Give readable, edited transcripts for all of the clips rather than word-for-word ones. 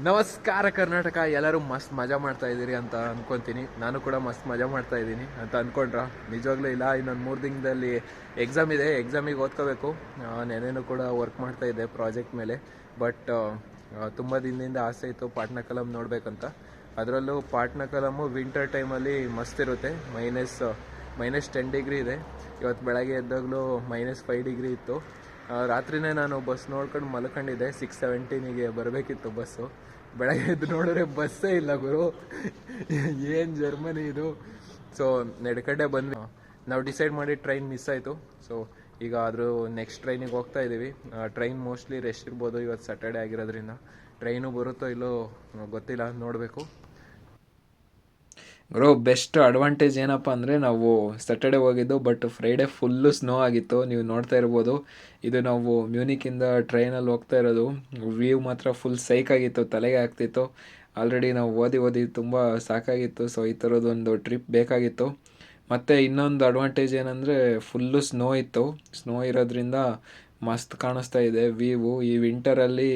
ನಮಸ್ಕಾರ ಕರ್ನಾಟಕ. ಎಲ್ಲರೂ ಮಸ್ತ್ ಮಜಾ ಮಾಡ್ತಾ ಇದ್ದೀರಿ ಅಂತ ಅನ್ಕೊತೀನಿ. ನಾನು ಕೂಡ ಮಸ್ತ್ ಮಜಾ ಮಾಡ್ತಾ ಇದ್ದೀನಿ ಅಂತ ಅಂದ್ಕೊಂಡ್ರ ನಿಜವಾಗ್ಲೂ ಇಲ್ಲ. ಇನ್ನೊಂದು 3 ದಿನದಲ್ಲಿ ಎಕ್ಸಾಮ್ ಇದೆ, ಎಕ್ಸಾಮಿಗೆ ಓದ್ಕೋಬೇಕು. ನೆನೇನು ಕೂಡ ವರ್ಕ್ ಮಾಡ್ತಾ ಇದ್ದೆ ಪ್ರಾಜೆಕ್ಟ್ ಮೇಲೆ. ಬಟ್ ತುಂಬ ದಿನದಿಂದ ಆಸೆ ಇತ್ತು ಪಾಟ್ನಕಲಂ ನೋಡಬೇಕಂತ. ಅದರಲ್ಲೂ ಪಾಟ್ನಕಲಮು ವಿಂಟರ್ ಟೈಮಲ್ಲಿ ಮಸ್ತ್ ಇರುತ್ತೆ. -10 ಡಿಗ್ರಿ ಇದೆ. ಇವತ್ತು ಬೆಳಗ್ಗೆ ಎದ್ದಾಗಲೂ -5 ಡಿಗ್ರಿ ಇತ್ತು. ರಾತ್ರಿನೇ ನಾನು ಬಸ್ ನೋಡ್ಕೊಂಡು ಮಲ್ಕೊಂಡಿದ್ದೆ. 6:17ಗೆ ಬರಬೇಕಿತ್ತು ಬಸ್ಸು. ಬೆಳಗ್ಗೆ ಎದ್ದು ನೋಡಿದ್ರೆ ಬಸ್ಸೇ ಇಲ್ಲ ಗುರು. ಏನು ಜರ್ಮನಿ ಇದು. ಸೊ ನಡ್ಕಂಡೆ ಬಂದ್ವಿ. ನಾವು ಡಿಸೈಡ್ ಮಾಡಿ ಟ್ರೈನ್ ಮಿಸ್ ಆಯಿತು. ಸೊ ಈಗ ಆದರೂ ನೆಕ್ಸ್ಟ್ ಟ್ರೈನಿಗೆ ಹೋಗ್ತಾ ಇದ್ದೀವಿ. ಟ್ರೈನ್ ಮೋಸ್ಟ್ಲಿ ರೆಸ್ಟ್ ಇರ್ಬೋದು, ಇವತ್ತು ಸ್ಯಾಟರ್ಡೆ ಆಗಿರೋದ್ರಿಂದ. ಟ್ರೈನು ಬರುತ್ತೋ ಇಲ್ಲೋ ಗೊತ್ತಿಲ್ಲ, ನೋಡಬೇಕು. ಬ್ರೋ, ಬೆಸ್ಟ್ ಅಡ್ವಾಂಟೇಜ್ ಏನಪ್ಪ ಅಂದರೆ ನಾವು ಸ್ಯಾಟರ್ಡೆ ಹೋಗಿದ್ದು, ಬಟ್ ಫ್ರೈಡೇ ಫುಲ್ಲು ಸ್ನೋ ಆಗಿತ್ತು. ನೀವು ನೋಡ್ತಾ ಇರ್ಬೋದು. ಇದು ನಾವು ಮ್ಯೂನಿಕ್ಕಿಂದ ಟ್ರೈನಲ್ಲಿ ಹೋಗ್ತಾ ಇರೋದು. ವ್ಯೂ ಮಾತ್ರ ಫುಲ್ ಸೈಕಾಗಿತ್ತು, ತಲೆಗೆ ಆಗ್ತಿತ್ತು. ಆಲ್ರೆಡಿ ನಾವು ಓದಿ ತುಂಬ ಸಾಕಾಗಿತ್ತು. ಸೊ ಈ ಥರದೊಂದು ಟ್ರಿಪ್ ಬೇಕಾಗಿತ್ತು. ಮತ್ತು ಇನ್ನೊಂದು ಅಡ್ವಾಂಟೇಜ್ ಏನಂದರೆ ಫುಲ್ಲು ಸ್ನೋ ಇತ್ತು. ಸ್ನೋ ಇರೋದ್ರಿಂದ ಮಸ್ತ್ ಕಾಣಿಸ್ತಾ ಇದೆ ವ್ಯೂ. ಈ ವಿಂಟರಲ್ಲಿ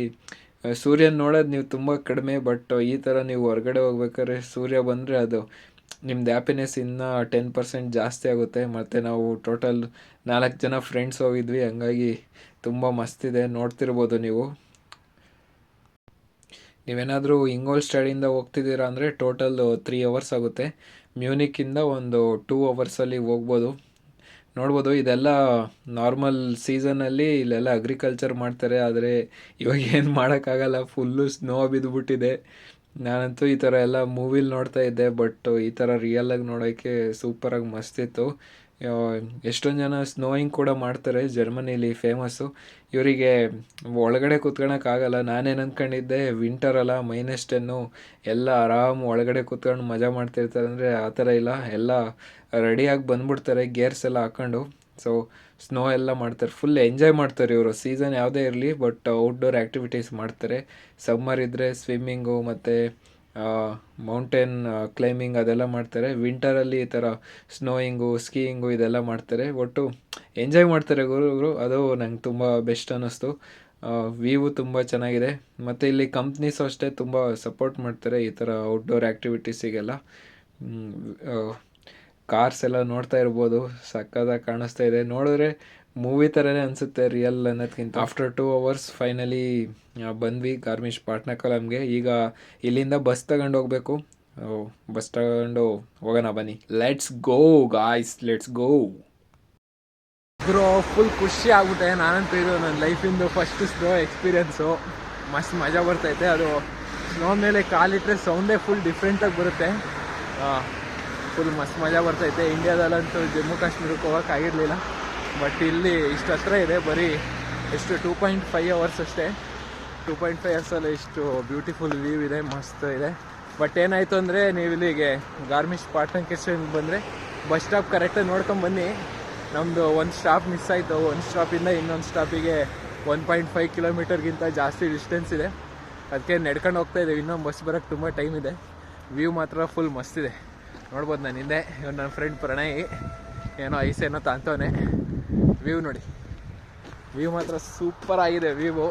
ಸೂರ್ಯನ ನೋಡೋದು ನೀವು ತುಂಬ ಕಡಿಮೆ. ಬಟ್ ಈ ಥರ ನೀವು ಹೊರಗಡೆ ಹೋಗ್ಬೇಕಾದ್ರೆ ಸೂರ್ಯ ಬಂದರೆ ಅದು ನಿಮ್ದು ಹ್ಯಾಪಿನೆಸ್ ಇನ್ನೂ 10% ಜಾಸ್ತಿ ಆಗುತ್ತೆ. ಮತ್ತು ನಾವು ಟೋಟಲ್ 4 ಜನ ಫ್ರೆಂಡ್ಸ್ ಹೋಗಿದ್ವಿ. ಹಂಗಾಗಿ ತುಂಬ ಮಸ್ತಿದೆ, ನೋಡ್ತಿರ್ಬೋದು ನೀವು. ನೀವೇನಾದರೂ ಇಂಗೋಲ್ ಸ್ಟಡಿಯಿಂದ ಹೋಗ್ತಿದ್ದೀರಾ ಅಂದರೆ ಟೋಟಲ್ 3 ಅವರ್ಸ್ ಆಗುತ್ತೆ. ಮ್ಯೂನಿಕ್ಕಿಂದ ಒಂದು 2 ಅವರ್ಸಲ್ಲಿ ಹೋಗ್ಬೋದು. ನೋಡ್ಬೋದು, ಇದೆಲ್ಲ ನಾರ್ಮಲ್ ಸೀಸನಲ್ಲಿ ಇಲ್ಲೆಲ್ಲ ಅಗ್ರಿಕಲ್ಚರ್ ಮಾಡ್ತಾರೆ. ಆದರೆ ಇವಾಗ ಏನು ಮಾಡೋಕ್ಕಾಗಲ್ಲ, ಫುಲ್ಲು ಸ್ನೋ ಬಿದ್ದುಬಿಟ್ಟಿದೆ. ನಾನಂತೂ ಈ ಥರ ಎಲ್ಲ ಮೂವಿಲಿ ನೋಡ್ತಾ ಇದ್ದೆ, ಬಟ್ ಈ ಥರ ರಿಯಲಾಗಿ ನೋಡೋಕ್ಕೆ ಸೂಪರಾಗಿ ಮಸ್ತಿತ್ತು. ಎಷ್ಟೊಂದು ಜನ ಸ್ನೋಯಿಂಗ್ ಕೂಡ ಮಾಡ್ತಾರೆ, ಜರ್ಮನಿಲಿ ಫೇಮಸ್ಸು. ಇವರಿಗೆ ಒಳಗಡೆ ಕೂತ್ಕೊಳ್ಳೋಕ್ಕಾಗಲ್ಲ. ನಾನೇನು ಅಂದ್ಕೊಂಡಿದ್ದೆ ವಿಂಟರಲ್ಲ -10 ಎಲ್ಲ ಆರಾಮ್ ಒಳಗಡೆ ಕೂತ್ಕೊಂಡು ಮಜಾ ಮಾಡ್ತಿರ್ತಾರೆ. ಅಂದರೆ ಆ ಥರ ಇಲ್ಲ, ಎಲ್ಲ ರೆಡಿಯಾಗಿ ಬಂದ್ಬಿಡ್ತಾರೆ ಗೇರ್ಸ್ ಎಲ್ಲ ಹಾಕ್ಕೊಂಡು. ಸೊ ಸ್ನೋ ಎಲ್ಲ ಮಾಡ್ತಾರೆ, ಫುಲ್ ಎಂಜಾಯ್ ಮಾಡ್ತಾರೆ ಇವರು. ಸೀಸನ್ ಯಾವುದೇ ಇರಲಿ, ಬಟ್ ಔಟ್ಡೋರ್ ಆ್ಯಕ್ಟಿವಿಟೀಸ್ ಮಾಡ್ತಾರೆ. ಸಮ್ಮರ್ ಇದ್ದರೆ ಸ್ವಿಮ್ಮಿಂಗು ಮತ್ತು ಮೌಂಟೇನ್ ಕ್ಲೈಂಬಿಂಗ್ ಅದೆಲ್ಲ ಮಾಡ್ತಾರೆ. ವಿಂಟರಲ್ಲಿ ಈ ಥರ ಸ್ನೋಯಿಂಗು, ಸ್ಕೀಯಿಂಗು ಇದೆಲ್ಲ ಮಾಡ್ತಾರೆ. ಒಟ್ಟು ಎಂಜಾಯ್ ಮಾಡ್ತಾರೆ ಗುರು. ಅದು ನಂಗೆ ತುಂಬ ಬೆಸ್ಟ್ ಅನ್ನಿಸ್ತು. ವ್ಯೂ ತುಂಬ ಚೆನ್ನಾಗಿದೆ. ಮತ್ತು ಇಲ್ಲಿ ಕಂಪ್ನೀಸು ಅಷ್ಟೇ ತುಂಬ ಸಪೋರ್ಟ್ ಮಾಡ್ತಾರೆ ಈ ಥರ ಔಟ್ಡೋರ್ ಆ್ಯಕ್ಟಿವಿಟೀಸಿಗೆಲ್ಲ. ಕಾರ್ಸ್ ಎಲ್ಲ ನೋಡ್ತಾ ಇರ್ಬೋದು, ಸಕ್ಕತ್ತಾಗಿ ಕಾಣಿಸ್ತಾ ಇದೆ. ನೋಡಿದ್ರೆ ಮೂವಿ ಥರನೇ ಅನಿಸುತ್ತೆ ರಿಯಲ್ ಅನ್ನೋದಕ್ಕಿಂತ. ಆಫ್ಟರ್ 2 ಅವರ್ಸ್ ಫೈನಲಿ ಬಂದ್ವಿ ಗಾರ್ಮಿಷ್ ಪಾಟ್ನಕಲಂಗೆ. ಈಗ ಇಲ್ಲಿಂದ ಬಸ್ ತಗೊಂಡು ಹೋಗಬೇಕು. ಬಸ್ ತಗೊಂಡು ಹೋಗೋಣ ಬನ್ನಿ. Let's go guys, let's go. Bro, full ಖುಷಿ ಆಗ್ಬಿಟ್ಟೆ. ನಾನಂತೂ ಇದು ನನ್ನ ಲೈಫಿಂದು ಫಸ್ಟ್ ಸ್ನೋ ಎಕ್ಸ್ಪೀರಿಯೆನ್ಸು. ಮಸ್ತ್ ಮಜಾ ಬರ್ತೈತೆ. ಅದು ಸ್ನೋ ಮೇಲೆ ಕಾಲಿಟ್ಟರೆ ಸೌಂಡೇ ಫುಲ್ ಡಿಫ್ರೆಂಟಾಗಿ ಬರುತ್ತೆ. ಫುಲ್ ಮಸ್ತ್ ಮಜಾ ಬರ್ತೈತೆ. ಇಂಡಿಯಾದಲ್ಲಂತೂ ಜಮ್ಮು ಕಾಶ್ಮೀರಕ್ಕೆ ಹೋಗೋಕ್ಕಾಗಿರಲಿಲ್ಲ, ಬಟ್ ಇಲ್ಲಿ ಇಷ್ಟು ಹತ್ರ ಇದೆ. ಬರೀ ಎಷ್ಟು 2.5 ಅವರ್ಸ್ ಅಷ್ಟೇ. 2.5 ಅವರ್ಸಲ್ಲಿ ಇಷ್ಟು ಬ್ಯೂಟಿಫುಲ್ ವ್ಯೂ ಇದೆ, ಮಸ್ತ್ ಇದೆ. ಬಟ್ ಏನಾಯಿತು ಅಂದರೆ, ನೀವು ಇಲ್ಲಿಗೆ ಗಾರ್ಮಿಷ್ ಪಾಟ್ನಕಲಂಗೆ ಬಂದರೆ ಬಸ್ ಸ್ಟಾಪ್ ಕರೆಕ್ಟಾಗಿ ನೋಡ್ಕೊಂಬನ್ನಿ. ನಮ್ಮದು ಒಂದು ಸ್ಟಾಪ್ ಮಿಸ್ ಆಯಿತು. ಒಂದು ಸ್ಟಾಪಿಂದ ಇನ್ನೊಂದು ಸ್ಟಾಪಿಗೆ 1.5 ಕಿಲೋಮೀಟರ್ಗಿಂತ ಜಾಸ್ತಿ ಡಿಸ್ಟೆನ್ಸ್ ಇದೆ. ಅದಕ್ಕೆ ನಡ್ಕೊಂಡು ಹೋಗ್ತಾ ಇದ್ದೀವಿ. ಇನ್ನೊಂದು ಬಸ್ ಬರೋಕ್ಕೆ ತುಂಬ ಟೈಮ್ ಇದೆ. ವ್ಯೂ ಮಾತ್ರ ಫುಲ್ ಮಸ್ತಿದೆ, ನೋಡ್ಬೋದು. ನಾನು ಹಿಂದೆ ಇವ್ನು ನನ್ನ ಫ್ರೆಂಡ್ ಪ್ರಣಯ್ ಏನೋ ಐಸೇನೋ ತಾಂತವನೆ. ವ್ಯೂ ನೋಡಿ, ವ್ಯೂ ಮಾತ್ರ ಸೂಪರ್ ಆಗಿದೆ. ವ್ಯೂ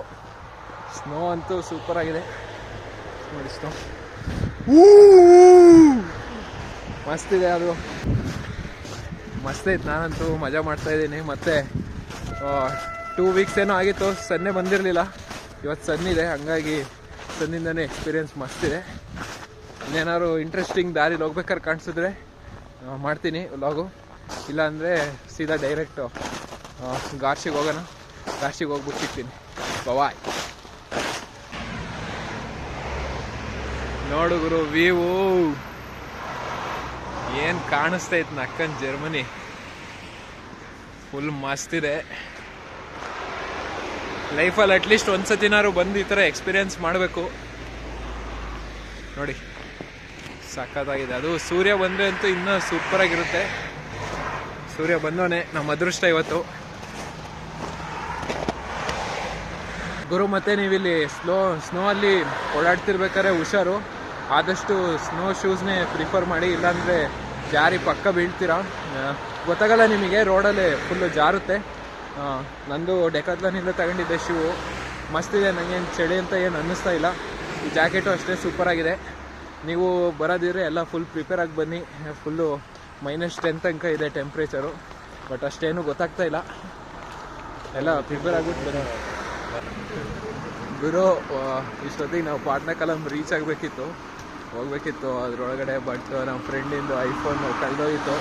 ಸ್ನೋ ಅಂತೂ ಸೂಪರ್ ಆಗಿದೆ ನೋಡಿ. ಸ್ನೋ ಮಸ್ತಿದೆ, ಅದು ಮಸ್ತೈತೆ. ನಾನಂತೂ ಮಜಾ ಮಾಡ್ತಾಯಿದ್ದೀನಿ. ಮತ್ತು 2 ವೀಕ್ಸ್ ಏನೋ ಆಗಿತ್ತು, ಸನ್ನೆ ಬಂದಿರಲಿಲ್ಲ. ಇವತ್ತು ಸನ್ನಿದೆ, ಹಂಗಾಗಿ ಸನ್ನಿಂದನೇ ಎಕ್ಸ್ಪೀರಿಯೆನ್ಸ್ ಮಸ್ತಿದೆ. ಇನ್ನೇನಾದ್ರು ಇಂಟ್ರೆಸ್ಟಿಂಗ್ ದಾರಿಲಿ ಹೋಗ್ಬೇಕಾದ್ರೆ ಕಾಣಿಸಿದ್ರೆ ಮಾಡ್ತೀನಿ ವ್ಲಾಗು. ಇಲ್ಲಾಂದರೆ ಸೀದಾ ಡೈರೆಕ್ಟು ಗಾರ್ಷಿಗೆ ಹೋಗೋಣ. ಗಾರ್ಷಿಗೆ ಹೋಗ್ಬಿಟ್ಟು ಸಿಗ್ತೀನಿ. ಬಾಯ್. ನೋಡು ಗುರು, ವ್ಯೂ ಏನು ಕಾಣಿಸ್ತೈತೆ ನಕ್ಕನ್ ಜರ್ಮನಿ. ಫುಲ್ ಮಸ್ತಿದೆ. ಲೈಫಲ್ಲಿ ಅಟ್ಲೀಸ್ಟ್ ಒಂದು ಸತಿನಾರು ಬಂದು ಈ ಥರ ಎಕ್ಸ್ಪೀರಿಯೆನ್ಸ್ ಮಾಡಬೇಕು. ನೋಡಿ ಸಖತ್ತಾಗಿದೆ. ಅದು ಸೂರ್ಯ ಬಂದರೆ ಅಂತೂ ಇನ್ನೂ ಸೂಪರಾಗಿರುತ್ತೆ. ಸೂರ್ಯ ಬಂದವನೇ ನಮ್ಮ ಅದೃಷ್ಟ ಇವತ್ತು ಗುರು. ಮತ್ತು ನೀವಿಲ್ಲಿ ಸ್ನೋ ಅಲ್ಲಿ ಓಡಾಡ್ತಿರ್ಬೇಕಾದ್ರೆ ಹುಷಾರು. ಆದಷ್ಟು ಸ್ನೋ ಶೂಸ್ನೇ ಪ್ರಿಫರ್ ಮಾಡಿ, ಇಲ್ಲಾಂದರೆ ಜಾರಿ ಪಕ್ಕ ಬೀಳ್ತೀರಾ. ಗೊತ್ತಾಗಲ್ಲ ನಿಮಗೆ, ರೋಡಲ್ಲಿ ಫುಲ್ಲು ಜಾರುತ್ತೆ. ನಂದು ಡೆಕಾತ್ಲಾನಿಂದ ತಗೊಂಡಿದ್ದೆ ಶೂ, ಮಸ್ತಿದೆ. ನನಗೇನು ಚಳಿ ಅಂತ ಏನು ಅನ್ನಿಸ್ತಾ ಇಲ್ಲ. ಈ ಜಾಕೆಟು ಅಷ್ಟೇ ಸೂಪರಾಗಿದೆ. ನೀವು ಬರೋದಿದ್ರೆ ಎಲ್ಲ ಫುಲ್ ಪ್ರಿಪೇರ್ ಆಗಿ ಬನ್ನಿ. ಫುಲ್ಲು -10 ತನಕ ಇದೆ ಟೆಂಪ್ರೇಚರು, ಬಟ್ ಅಷ್ಟೇನು ಗೊತ್ತಾಗ್ತಾ ಇಲ್ಲ. ಎಲ್ಲ ಪ್ರಿಪೇರ್ ಆಗ್ಬಿಟ್ಟು ಬನ್ನಿ ಗುರು. ಇಷ್ಟೊತ್ತಿಗೆ ನಾವು ಪಾಟ್ನಾಕಲಂ ರೀಚ್ ಹೋಗ್ಬೇಕಿತ್ತು ಅದರೊಳಗಡೆ. ಬಟ್ ನಮ್ಮ ಫ್ರೆಂಡಿಂದು ಐಫೋನ್ ಕಳೆದೋಗಿತ್ತು.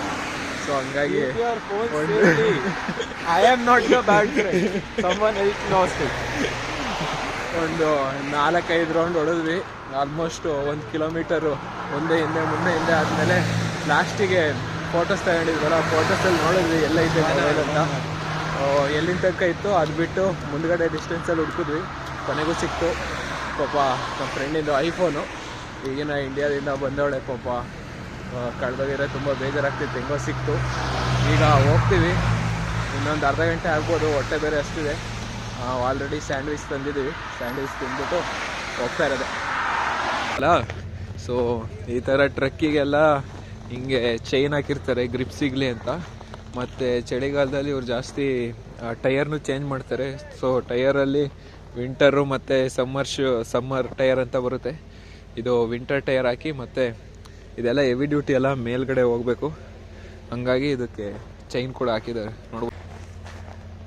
ಸೊ ಹಂಗಾಗಿ I am not the bad friend. Someone else lost it. ಒಂದು 4-5 ರೌಂಡ್ ಹೊಡೆದ್ವಿ. ಆಲ್ಮೋಸ್ಟ್ 1 ಕಿಲೋಮೀಟರು ಮುಂದೆ ಹಿಂದೆ ಆದಮೇಲೆ ಲಾಸ್ಟಿಗೆ ಫೋಟೋಸ್ ತಗೊಂಡಿದ್ವಲ್ಲ, ಫೋಟೋಸಲ್ಲಿ ನೋಡಿದ್ವಿ ಎಲ್ಲ ಇದೆ ಮೊಬೈಲ್ ಅಂತ. ಎಲ್ಲಿಂದ ತನಕ ಇತ್ತು ಅದು ಬಿಟ್ಟು ಮುಂದ್ಗಡೆ ಡಿಸ್ಟೆನ್ಸಲ್ಲಿ ಹುಡ್ಕಿದ್ವಿ. ಕೊನೆಗೂ ಸಿಕ್ತು. ಪಾಪ ನಮ್ಮ ಫ್ರೆಂಡಿಂದು ಐಫೋನು. ಈಗಿನ ಇಂಡಿಯಾದಿಂದ ಬಂದವಳೆ ಪಾಪ, ಕಳೆದೋಗಿರೋ ತುಂಬ ಬೇಜಾರಾಗ್ತಿತ್ತು. ಹೆಂಗೋ ಸಿಕ್ತು. ಈಗ ಹೋಗ್ತೀವಿ, ಇನ್ನೊಂದು ಅರ್ಧ ಗಂಟೆ ಆಗ್ಬೋದು. ಹೊಟ್ಟೆ ಬೇರೆ ಅಷ್ಟಿದೆ. ಆಲ್ರೆಡಿ ಸ್ಯಾಂಡ್ವಿಚ್ ತಂದಿದ್ದೀವಿ. ಸ್ಯಾಂಡ್ವಿಚ್ ತಿಂದ್ಬಿಟ್ಟು ಹೋಗ್ತಾ ಇರೋದೆ ಅಲ್ಲ. ಸೊ ಈ ಥರ ಟ್ರಕ್ಕಿಗೆಲ್ಲ ಹಿಂಗೆ ಚೈನ್ ಹಾಕಿರ್ತಾರೆ ಗ್ರಿಪ್ ಸಿಗಲಿ ಅಂತ. ಮತ್ತು ಚಳಿಗಾಲದಲ್ಲಿ ಇವ್ರು ಜಾಸ್ತಿ ಟೈರ್ನು ಚೇಂಜ್ ಮಾಡ್ತಾರೆ. ಸೊ ಟೈರಲ್ಲಿ ವಿಂಟರು ಮತ್ತು ಸಮ್ಮರ್ ಟೈರ್ ಅಂತ ಬರುತ್ತೆ. ಇದು ವಿಂಟರ್ ಟೈರ್ ಹಾಕಿ, ಮತ್ತು ಇದೆಲ್ಲ ಹೆವಿ ಡ್ಯೂಟಿ ಎಲ್ಲ ಮೇಲ್ಗಡೆ ಹೋಗಬೇಕು. ಹಂಗಾಗಿ ಇದಕ್ಕೆ ಚೈನ್ ಕೂಡ ಹಾಕಿದ್ದಾರೆ. ನೋಡ್ಬೋದು,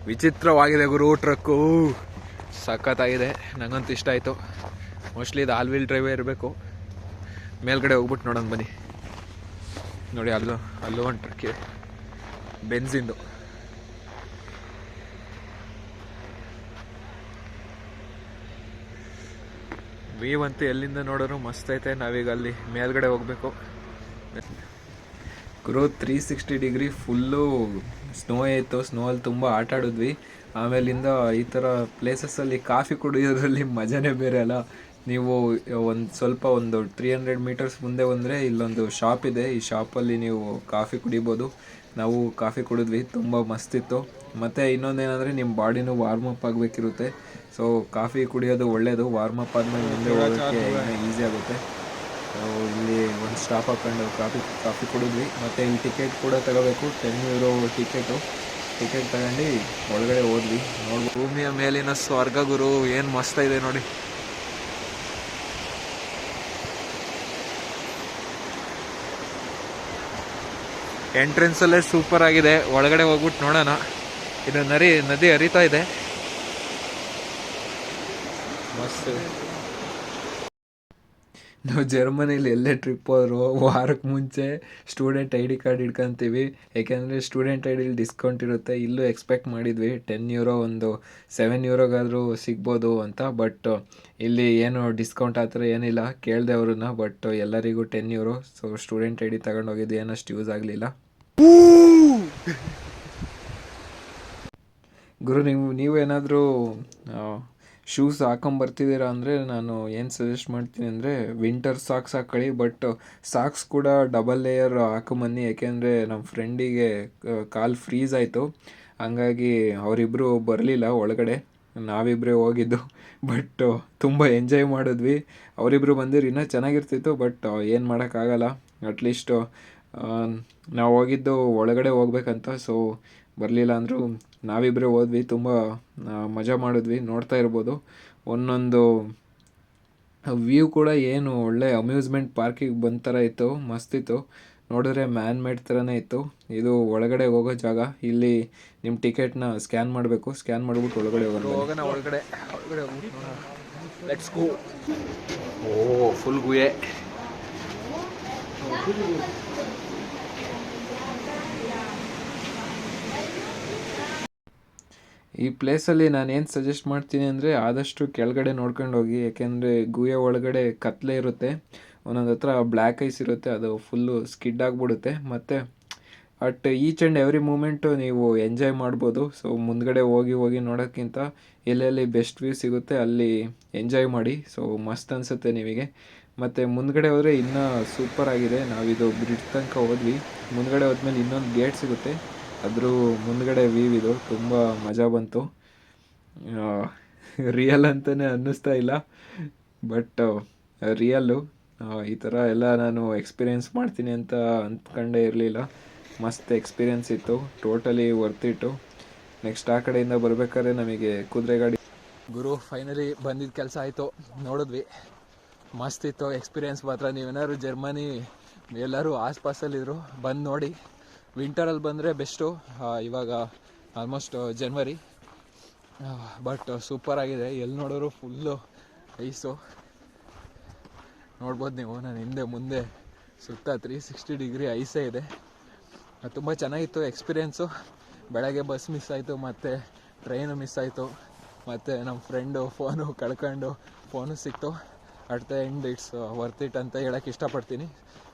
ವಿಚಿತ್ರವಾಗಿದೆ ಗುರು ಟ್ರಕ್ಕು. ಸಖತ್ತಾಗಿದೆ, ನನಗಂತೂ ಇಷ್ಟ ಆಯಿತು. ಮೋಸ್ಟ್ಲಿ ಇದು ಆಲ್ ವೀಲ್ ಡ್ರೈವೇ ಇರಬೇಕು. ಮೇಲ್ಗಡೆ ಹೋಗ್ಬಿಟ್ಟು ನೋಡೋಣ ಬನ್ನಿ. ನೋಡಿ ಅಲ್ಲೂ ಒಂದು ಟ್ರಕ್ ಇದೆ, ಬೆನ್ಸಿಂದು. ವ್ಯೂ ಅಂತೂ ಎಲ್ಲಿಂದ ನೋಡೋರು ಮಸ್ತ್ ಐತೆ. ನಾವೀಗ ಅಲ್ಲಿ ಮೇಲ್ಗಡೆ ಹೋಗಬೇಕು ಗುರು. 360 ಡಿಗ್ರಿ ಫುಲ್ಲು ಸ್ನೋ ಇತ್ತು. ಸ್ನೋಲ್ಲಿ ತುಂಬ ಆಟ ಆಡಿದ್ವಿ. ಆಮೇಲಿಂದ ಈ ಥರ ಪ್ಲೇಸಸ್ಸಲ್ಲಿ ಕಾಫಿ ಕುಡಿಯೋದ್ರಲ್ಲಿ ಮಜಾನೇ ಬೇರೆ ಅಲ್ಲ. ನೀವು ಒಂದು 300 ಮೀಟರ್ಸ್ ಮುಂದೆ ಬಂದರೆ ಇಲ್ಲೊಂದು ಶಾಪ್ ಇದೆ. ಈ ಶಾಪಲ್ಲಿ ನೀವು ಕಾಫಿ ಕುಡಿಬೋದು. ನಾವು ಕಾಫಿ ಕುಡಿದ್ವಿ, ತುಂಬ ಮಸ್ತಿತ್ತು. ಮತ್ತು ಇನ್ನೊಂದೇನೆಂದರೆ ನಿಮ್ಮ ಬಾಡಿನೂ ವಾರ್ಮಪ್ ಆಗಬೇಕಿರುತ್ತೆ. ಸೊ ಕಾಫಿ ಕುಡಿಯೋದು ಒಳ್ಳೆಯದು. ವಾರ್ಮಪ್ ಆದಮೇಲೆ ಮುಂದೆ ಹೋಗೋಕ್ಕೆ ಈಸಿ ಆಗುತ್ತೆ. ಇಲ್ಲಿ ಒಂದು ಸ್ಟಾಪ್ ಹಾಕೊಂಡು ಕಾಫಿ ಕುಡಿದ್ವಿ. ಮತ್ತು ಇಲ್ಲಿ ಟಿಕೆಟ್ ಕೂಡ ತಗೋಬೇಕು, €10 ಟಿಕೆಟ್ ತಗೊಂಡು ಒಳಗಡೆ ಹೋದ್ವಿ. ನೋಡ್ಬೋದು, ಭೂಮಿಯ ಮೇಲಿನ ಸ್ವರ್ಗ ಗುರು. ಏನು ಮಸ್ತ್ ಇದೆ ನೋಡಿ. ಎಂಟ್ರೆನ್ಸಲ್ಲೇ ಸೂಪರ್ ಆಗಿದೆ. ಒಳಗಡೆ ಹೋಗ್ಬಿಟ್ಟು ನೋಡೋಣ. ಇದು ನದಿ ಹರಿತಾ ಇದೆ, ಮಸ್ತ್. ನಾವು ಜರ್ಮನಿಲಿ ಎಲ್ಲೇ ಟ್ರಿಪ್ ಹೋದ್ರು ವಾರಕ್ಕೆ ಮುಂಚೆ ಸ್ಟೂಡೆಂಟ್ ID ಕಾರ್ಡ್ ಇಟ್ಕೊತೀವಿ. ಏಕೆಂದರೆ ಸ್ಟೂಡೆಂಟ್ ಐಡಿಲಿ ಡಿಸ್ಕೌಂಟ್ ಇರುತ್ತೆ. ಇಲ್ಲೂ ಎಕ್ಸ್ಪೆಕ್ಟ್ ಮಾಡಿದ್ವಿ €10 ಒಂದು €7ಗಾದರೂ ಸಿಗ್ಬೋದು ಅಂತ. ಬಟ್ ಇಲ್ಲಿ ಏನು ಡಿಸ್ಕೌಂಟ್ ಆ ಥರ ಏನಿಲ್ಲ. ಕೇಳಿದೆ ಅವ್ರನ್ನ, ಬಟ್ ಎಲ್ಲರಿಗೂ €10. ಸೊ ಸ್ಟೂಡೆಂಟ್ ID ತಗೊಂಡೋಗಿದ್ದು ಏನಷ್ಟು ಯೂಸ್ ಆಗಲಿಲ್ಲ ಗುರು. ನೀವೇನಾದರೂ ಶೂಸ್ ಹಾಕೊಂಬರ್ತಿದ್ದೀರಾ ಅಂದರೆ ನಾನು ಏನು ಸಜೆಸ್ಟ್ ಮಾಡ್ತೀನಿ ಅಂದರೆ ವಿಂಟರ್ ಸಾಕ್ಸ್ ಹಾಕ್ಕೊಳ್ಳಿ. ಬಟ್ ಸಾಕ್ಸ್ ಕೂಡ ಡಬಲ್ ಲೇಯರ್ ಹಾಕೊಂಬನ್ನಿ. ಏಕೆಂದರೆ ನಮ್ಮ ಫ್ರೆಂಡಿಗೆ ಕಾಲು ಫ್ರೀಸ್ ಆಯಿತು. ಹಂಗಾಗಿ ಅವರಿಬ್ಬರು ಬರಲಿಲ್ಲ ಒಳಗಡೆ, ನಾವಿಬ್ಬರೇ ಹೋಗಿದ್ದು. ಬಟ್ ತುಂಬ ಎಂಜಾಯ್ ಮಾಡಿದ್ವಿ. ಅವರಿಬ್ಬರು ಬಂದಿರು ಇನ್ನೂ ಚೆನ್ನಾಗಿರ್ತಿತ್ತು. ಬಟ್ ಏನು ಮಾಡೋಕ್ಕಾಗಲ್ಲ. ಅಟ್ಲೀಸ್ಟು ನಾವು ಹೋಗಿದ್ದು ಒಳಗಡೆ ಹೋಗ್ಬೇಕಂತ. ಸೊ ಬರಲಿಲ್ಲ ಅಂದರೂ ನಾವಿಬ್ಬರೇ ಹೋದ್ವಿ. ತುಂಬ ಮಜಾ ಮಾಡಿದ್ವಿ. ನೋಡ್ತಾ ಇರ್ಬೋದು ಒಂದೊಂದು ವ್ಯೂ ಕೂಡ ಏನು ಒಳ್ಳೆ ಅಮ್ಯೂಸ್ಮೆಂಟ್ ಪಾರ್ಕಿಗೆ ಬಂದ ಥರ ಇತ್ತು, ಮಸ್ತಿತ್ತು. ನೋಡಿದ್ರೆ ಮೇಡ್ ಥರನೇ ಇತ್ತು. ಇದು ಒಳಗಡೆ ಹೋಗೋ ಜಾಗ. ಇಲ್ಲಿ ನಿಮ್ಮ ಟಿಕೆಟ್ನ ಸ್ಕ್ಯಾನ್ ಮಾಡಬೇಕು. ಸ್ಕ್ಯಾನ್ ಮಾಡಿಬಿಟ್ಟು ಒಳಗಡೆ ಹೋಗೋಣ. ಒಳಗಡೆ ಲೆಟ್ಸ್ ಗೋ. O full ಗುಯೆ. ಈ ಪ್ಲೇಸಲ್ಲಿ ನಾನು ಏನು ಸಜೆಸ್ಟ್ ಮಾಡ್ತೀನಿ ಅಂದರೆ ಆದಷ್ಟು ಕೆಳಗಡೆ ನೋಡ್ಕೊಂಡು ಹೋಗಿ. ಯಾಕೆಂದರೆ ಗುಹೆ ಒಳಗಡೆ ಕತ್ಲೆ ಇರುತ್ತೆ, ಒಂದೊಂದು ಹತ್ರ ಬ್ಲ್ಯಾಕ್ ಐಸ್ ಇರುತ್ತೆ. ಅದು ಫುಲ್ಲು ಸ್ಕಿಡ್ ಆಗಿಬಿಡುತ್ತೆ. ಮತ್ತು ಈಚ್ ಆ್ಯಂಡ್ ಎವ್ರಿ ಮೂಮೆಂಟು ನೀವು ಎಂಜಾಯ್ ಮಾಡ್ಬೋದು. ಸೊ ಮುಂದ್ಗಡೆ ಹೋಗಿ ನೋಡೋಕ್ಕಿಂತ ಎಲ್ಲೆಲ್ಲಿ ಬೆಸ್ಟ್ ವ್ಯೂ ಸಿಗುತ್ತೆ ಅಲ್ಲಿ ಎಂಜಾಯ್ ಮಾಡಿ. ಸೊ ಮಸ್ತ್ ಅನಿಸುತ್ತೆ ನಿಮಗೆ. ಮತ್ತು ಮುಂದ್ಗಡೆ ಹೋದರೆ ಇನ್ನೂ ಸೂಪರಾಗಿದೆ. ನಾವಿದು ಬ್ರಿಡ್ಜ್ ತನಕ ಹೋದ್ವಿ. ಮುಂದ್ಗಡೆ ಹೋದ್ಮೇಲೆ ಇನ್ನೊಂದು ಗೇಟ್ ಸಿಗುತ್ತೆ, ಅದ್ರ ಮುಂದ್ಗಡೆ ವ್ಯೂ ಇದು. ತುಂಬ ಮಜಾ ಬಂತು. ರಿಯಲ್ ಅಂತಲೇ ಅನ್ನಿಸ್ತಾ ಇಲ್ಲ, ಬಟ್ ರಿಯಲ್ಲು. ಈ ಥರ ಎಲ್ಲ ನಾನು ಎಕ್ಸ್ಪೀರಿಯೆನ್ಸ್ ಮಾಡ್ತೀನಿ ಅಂತ ಅಂದ್ಕೊಂಡೇ ಇರಲಿಲ್ಲ. ಮಸ್ತ್ ಎಕ್ಸ್ಪೀರಿಯೆನ್ಸ್ ಇತ್ತು, ಟೋಟಲಿ ವರ್ತ್ ಇಟ್ಟು. ನೆಕ್ಸ್ಟ್ ಆ ಕಡೆಯಿಂದ ಬರಬೇಕಾದ್ರೆ ನಮಗೆ ಕುದುರೆ ಗಾಡಿ. ಗುರು ಫೈನಲಿ ಬಂದಿದ್ದ ಕೆಲಸ ಆಯಿತು. ನೋಡಿದ್ವಿ ಮಸ್ತ್ ಇತ್ತು ಎಕ್ಸ್ಪೀರಿಯೆನ್ಸ್ ಮಾತ್ರ. ನೀವೇನಾದ್ರು ಜರ್ಮನಿ ಎಲ್ಲರೂ ಆಸ್ಪಾಸಲ್ಲಿದ್ರು ಬಂದು ನೋಡಿ. ವಿಂಟರಲ್ಲಿ ಬಂದರೆ ಬೆಸ್ಟು. ಇವಾಗ ಆಲ್ಮೋಸ್ಟ್ ಜನವರಿ, ಬಟ್ ಸೂಪರಾಗಿದೆ. ಎಲ್ಲಿ ನೋಡೋರು ಫುಲ್ಲು ಐಸು ನೋಡ್ಬೋದು ನೀವು. ನಾನು ಹಿಂದೆ ಮುಂದೆ ಸುತ್ತ 360 ಡಿಗ್ರಿ ಐಸೇ ಇದೆ. ತುಂಬ ಚೆನ್ನಾಗಿತ್ತು ಎಕ್ಸ್ಪೀರಿಯೆನ್ಸು. ಬೆಳಗ್ಗೆ ಬಸ್ ಮಿಸ್ ಆಯಿತು, ಮತ್ತು ಟ್ರೈನು ಮಿಸ್ ಆಯಿತು, ಮತ್ತು ನಮ್ಮ ಫ್ರೆಂಡು ಫೋನು ಕಳ್ಕೊಂಡು ಫೋನು ಸಿಕ್ತು. At the end it's worth it ಅಂತ ಹೇಳೋಕ್ಕೆ ಇಷ್ಟಪಡ್ತೀನಿ.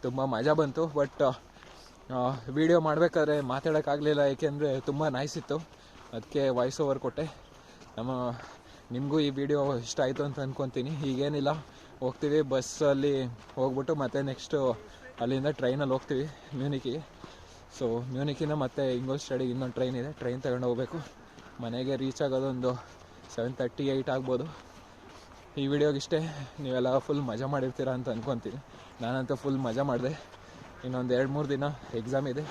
ತುಂಬ ಮಜಾ ಬಂತು. ಬಟ್ ವೀಡಿಯೋ ಮಾಡಬೇಕಾದ್ರೆ ಮಾತಾಡೋಕ್ಕಾಗಲಿಲ್ಲ, ಏಕೆಂದರೆ ತುಂಬ ನಾಯ್ಸ್ ಇತ್ತು. ಅದಕ್ಕೆ ವಾಯ್ಸ್ ಓವರ್ ಕೊಟ್ಟೆ. ನಿಮಗೂ ಈ ವಿಡಿಯೋ ಇಷ್ಟ ಆಯಿತು ಅಂತ ಅಂದ್ಕೊತೀನಿ. ಈಗೇನಿಲ್ಲ, ಹೋಗ್ತೀವಿ ಬಸ್ಸಲ್ಲಿ ಹೋಗ್ಬಿಟ್ಟು ಮತ್ತೆ ನೆಕ್ಸ್ಟು ಅಲ್ಲಿಂದ ಟ್ರೈನಲ್ಲಿ ಹೋಗ್ತೀವಿ ಮ್ಯೂನಿಕಿಗೆ. ಸೊ ಮ್ಯೂನಿಕಿಂದ ಮತ್ತೆ ಇಂಗೋಲ್ಸ್ಟೆಡಿಗೆ ಇನ್ನೊಂದು ಟ್ರೈನ್ ಇದೆ, ಟ್ರೈನ್ ತಗೊಂಡು ಹೋಗಬೇಕು. ಮನೆಗೆ ರೀಚ್ ಆಗೋದೊಂದು 7:38 ಆಗ್ಬೋದು. ಈ ವಿಡಿಯೋಗಿಷ್ಟೇ. ನೀವೆಲ್ಲ ಫುಲ್ ಮಜಾ ಮಾಡಿರ್ತೀರ ಅಂತ ಅಂದ್ಕೊತೀನಿ. ನಾನಂತೂ ಫುಲ್ ಮಜಾ ಮಾಡಿದೆ. ಇನ್ನೊಂದು 2-3 ದಿನ ಎಕ್ಸಾಮ್ ಇದೆ.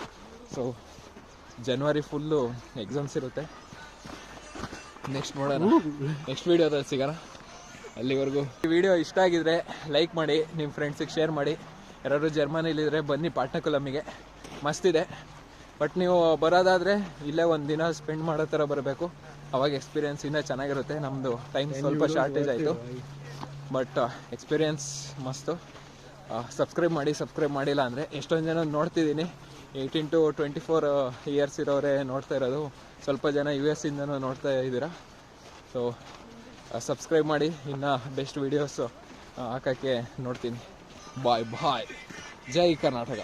ಸೊ ಜನವರಿ ಫುಲ್ಲು ಎಕ್ಸಾಮ್ಸ್ ಇರುತ್ತೆ. ನೆಕ್ಸ್ಟ್ ನೋಡೋಣ, ನೆಕ್ಸ್ಟ್ ವೀಡಿಯೋದಲ್ಲಿ ಸಿಗೋಣ. ಅಲ್ಲಿವರೆಗೂ ಈ ವಿಡಿಯೋ ಇಷ್ಟ ಆಗಿದ್ರೆ ಲೈಕ್ ಮಾಡಿ, ನಿಮ್ಮ ಫ್ರೆಂಡ್ಸಿಗೆ ಶೇರ್ ಮಾಡಿ. ಯಾರಾದ್ರು ಜರ್ಮನಿಲಿದ್ದರೆ ಬನ್ನಿ ಪಾಟ್ನಕುಲಮ್ಮಿಗೆ, ಮಸ್ತಿದೆ. ಬಟ್ ನೀವು ಬರೋದಾದರೆ ಇಲ್ಲೇ ಒಂದು ದಿನ ಸ್ಪೆಂಡ್ ಮಾಡೋ ಥರ ಬರಬೇಕು. ಅವಾಗ ಎಕ್ಸ್ಪೀರಿಯೆನ್ಸ್ ಇನ್ನೂ ಚೆನ್ನಾಗಿರುತ್ತೆ. ನಮ್ಮದು ಟೈಮ್ ಸ್ವಲ್ಪ ಶಾರ್ಟೇಜ್ ಆಯಿತು, ಬಟ್ ಎಕ್ಸ್ಪೀರಿಯೆನ್ಸ್ ಮಸ್ತು. ಸಬ್ಸ್ಕ್ರೈಬ್ ಮಾಡಿಲ್ಲ ಅಂದರೆ ಎಷ್ಟೊಂದು ಜನ ನೋಡ್ತಿದ್ದೀನಿ. 18 to 24 ಇಯರ್ಸ್ ಇರೋರೇ ನೋಡ್ತಾ ಇರೋದು. ಸ್ವಲ್ಪ ಜನ US ಇಂದನೂ ನೋಡ್ತಾ ಇದ್ದೀರಾ. ಸೊ ಸಬ್ಸ್ಕ್ರೈಬ್ ಮಾಡಿ, ಇನ್ನು ಬೆಸ್ಟ್ ವೀಡಿಯೋಸು ಹಾಕೋಕ್ಕೆ ನೋಡ್ತೀನಿ. ಬಾಯ್. ಜೈ ಕರ್ನಾಟಕ.